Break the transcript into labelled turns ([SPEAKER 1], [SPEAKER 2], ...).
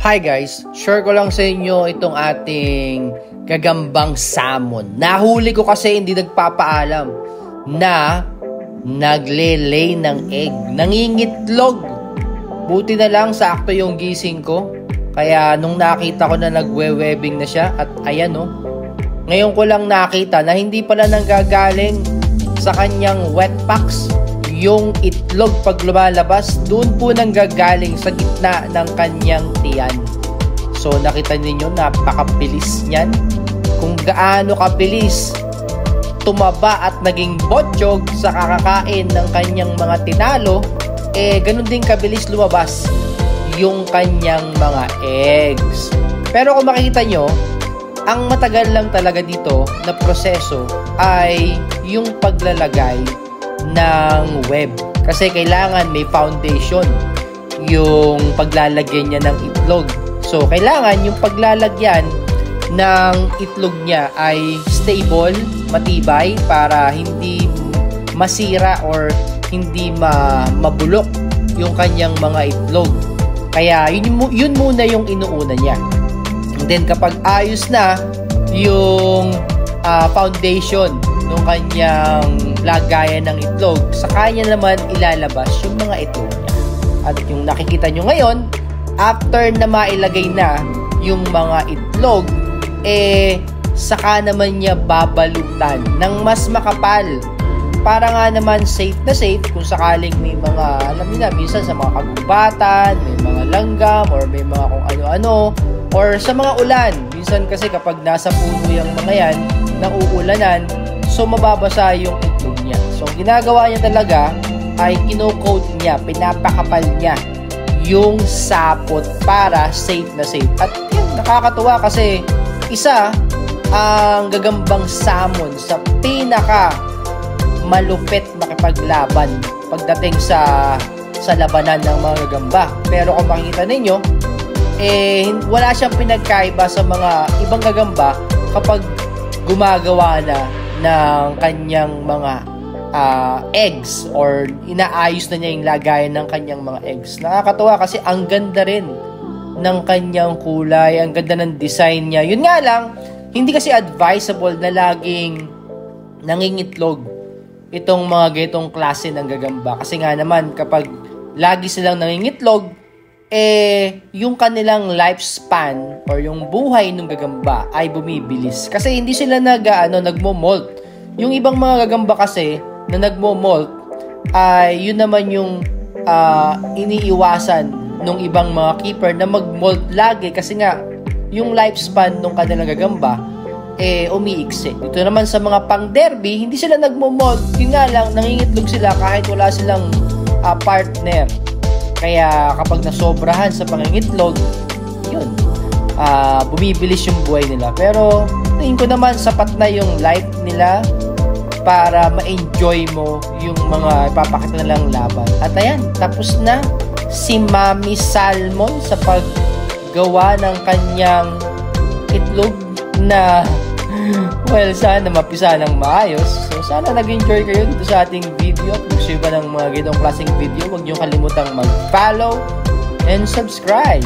[SPEAKER 1] Hi guys, share ko lang sa inyo itong ating gagambang salmon. Nahuli ko kasi hindi nagpapaalam na nagle-lay ng egg. Nangingitlog. Buti na lang sakto yung gising ko. Kaya nung nakita ko na nagwe-webbing na siya at ayan oh. Ngayon ko lang nakita na hindi pala nanggagaling sa kanyang wet packs. Yung itlog pag lumalabas, doon po nanggagaling sa gitna ng kanyang tiyan. So nakita niyo napakabilis niyan. Kung gaano kabilis tumaba at naging botsyog sa kakakain ng kanyang mga tinalo, ganun din kabilis lumabas yung kanyang mga eggs. Pero kung makikita nyo, ang matagal lang talaga dito na proseso ay yung paglalagay ng web. Kasi kailangan may foundation yung paglalagyan niya ng itlog. So, kailangan yung paglalagyan ng itlog niya ay stable, matibay para hindi masira or hindi mabulok yung kanyang mga itlog. Kaya yun muna yung inuuna niya. And then kapag ayos na yung foundation ng kanyang lagayan ng itlog, sa kanya naman ilalabas yung mga itlog niya. At yung nakikita nyo ngayon, after na mailagay na yung mga itlog, saka naman niya babalutan ng mas makapal para nga naman safe na safe kung sakaling may mga, alam niyo na, minsan sa mga kagubatan, may mga langgam, or may mga kung ano-ano, or sa mga ulan. Minsan kasi kapag nasa puno yung mga yan, nang uulanan, so mababasa yung itlog niya. So ginagawa niya talaga ay kino-coat niya, pinapakapal niya yung sapot para safe na safe. At yun, nakakatuwa kasi isa ang gagambang salmon sa pinaka malupit makipaglaban pagdating sa labanan ng mga gagamba. Pero kung makikita ninyo, wala siyang pinagkaiba sa mga ibang gagamba kapag gumagawa na ng kanyang mga eggs or inaayos na niya yung lagayan ng kanyang mga eggs. Nakakatuwa kasi ang ganda rin ng kanyang kulay, ang ganda ng design niya. Yun nga lang, hindi kasi advisable na laging nangingitlog itong mga ganitong klase ng gagamba. Kasi nga naman, kapag lagi silang nangingitlog, yung kanilang lifespan or yung buhay ng gagamba ay bumibilis. Kasi hindi sila nagmo-molt. Yung ibang mga gagamba kasi na nagmo-molt, ay yun naman yung iniiwasan ng ibang mga keeper na mag-molt lagi kasi nga yung lifespan ng kanilang gagamba umiiksi. Dito naman sa mga pang-derby, hindi sila nagmo-molt. Yun nga lang, nangingitlog sila kahit wala silang partner. Kaya kapag nasobrahan sa pangingitlog, yun, bumibilis yung buhay nila. Pero tingin ko naman sapat na yung life nila para ma-enjoy mo yung mga ipapakita nilang laban. At ayan, tapos na si Mami Salmon sa paggawa ng kanyang itlog na well, sana mapisa ng maayos. So sana nag-enjoy kayo dito sa ating video. At gusto ba ng mga ganitong klaseng video, huwag niyo kalimutang mag-follow and subscribe.